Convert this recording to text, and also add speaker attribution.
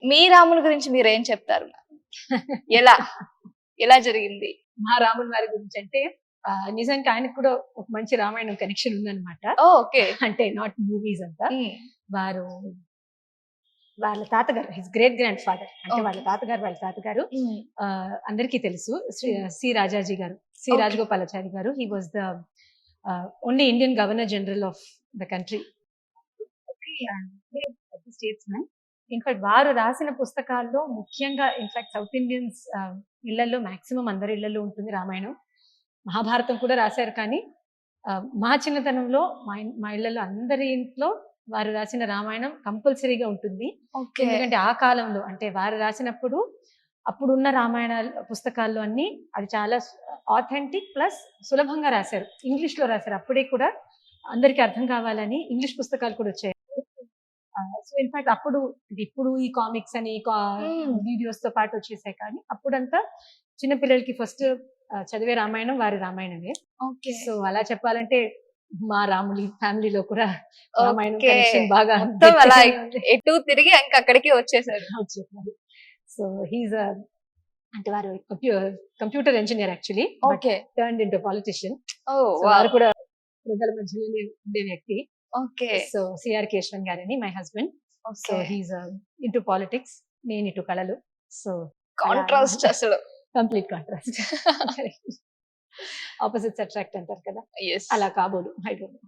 Speaker 1: మీ రాముల గురించి మీరేం చెప్తారు? ఎలా? ఎలా జరిగింది?
Speaker 2: మా రాముల వారి గురించి అంటే నిజానికి ఆయనకు కూడా ఒక మంచి రామాయణం కనెక్షన్ ఉందన్నమాట.
Speaker 1: ఓకే.
Speaker 2: అంటే నాట్ మూవీస్ అంతా.
Speaker 1: హ్మ్.
Speaker 2: వారు వాళ్ళ తాతగారు హిస్ గ్రేట్ గ్రాండ్ ఫాదర్ అంటే
Speaker 1: Okay.
Speaker 2: వాళ్ళ తాతగారు
Speaker 1: హ్మ్.
Speaker 2: అందరికీ తెలుసు సి రాజాజీ గారు, C
Speaker 1: Okay.
Speaker 2: Rajagopalachari garu. He was the only Indian governor general of the country, statesman. In fact వారు రాసిన పుస్తకాల్లో ముఖ్యంగా ఇన్ఫాక్ట్ సౌత్ ఇండియన్స్ ఇళ్లలో మాక్సిమం అందరి ఇళ్లలో ఉంటుంది రామాయణం. మహాభారతం కూడా రాశారు. కానీ మా చిన్నతనంలో మా ఇళ్లలో అందరి ఇంట్లో వారు రాసిన రామాయణం కంపల్సరీగా ఉంటుంది.
Speaker 1: ఓకే.
Speaker 2: ఎందుకంటే ఆ కాలంలో అంటే వారు రాసినప్పుడు అప్పుడున్న రామాయణాలు పుస్తకాల్లో అన్ని అది చాలా ఆథెంటిక్ ప్లస్ సులభంగా రాశారు. ఇంగ్లీష్ లో రాశారు. అప్పుడే కూడా అందరికీ అర్థం కావాలని ఇంగ్లీష్ పుస్తకాలు కూడా వచ్చాయి. సో ఇన్ఫాక్ట్ ఇప్పుడు ఈ కామిక్స్ అని వీడియోస్ తో పాటు వచ్చేసాయి. కానీ అప్పుడంతా చిన్నపిల్లలకి ఫస్ట్ చదివే రామాయణం వారి రామాయణమే.
Speaker 1: ఓకే.
Speaker 2: సో అలా చెప్పాలంటే మా రాములి ఫ్యామిలీలో కూడా రామాయణం
Speaker 1: ఓకే.
Speaker 2: కనెక్షన్ బాగా
Speaker 1: మొత్తం అలా
Speaker 2: గట్టిగానే ఉంది.
Speaker 1: ఎటు తిరిగి ఇంకా అక్కడికి వచ్చేసారు.
Speaker 2: వచ్చేసారు. సో హీస్ అంటే వారు computer engineer actually,
Speaker 1: okay.
Speaker 2: Turned into politician.
Speaker 1: ఓ
Speaker 2: వారు కూడా ప్రజల మధ్యలోనే ఉండే వ్యక్తి.
Speaker 1: ఓకే.
Speaker 2: సో సిఆర్ కేశవన్ గారని my husband. So
Speaker 1: okay.
Speaker 2: He's into politics, నేను ఇటు కళలు. సో
Speaker 1: కాంట్రాస్ట్ అసలు.
Speaker 2: Complete contrast. ఆపోజిట్స్ అట్రాక్ట్ అంటారు కదా,
Speaker 1: Yes.
Speaker 2: అలా కాబోదు. I don't know.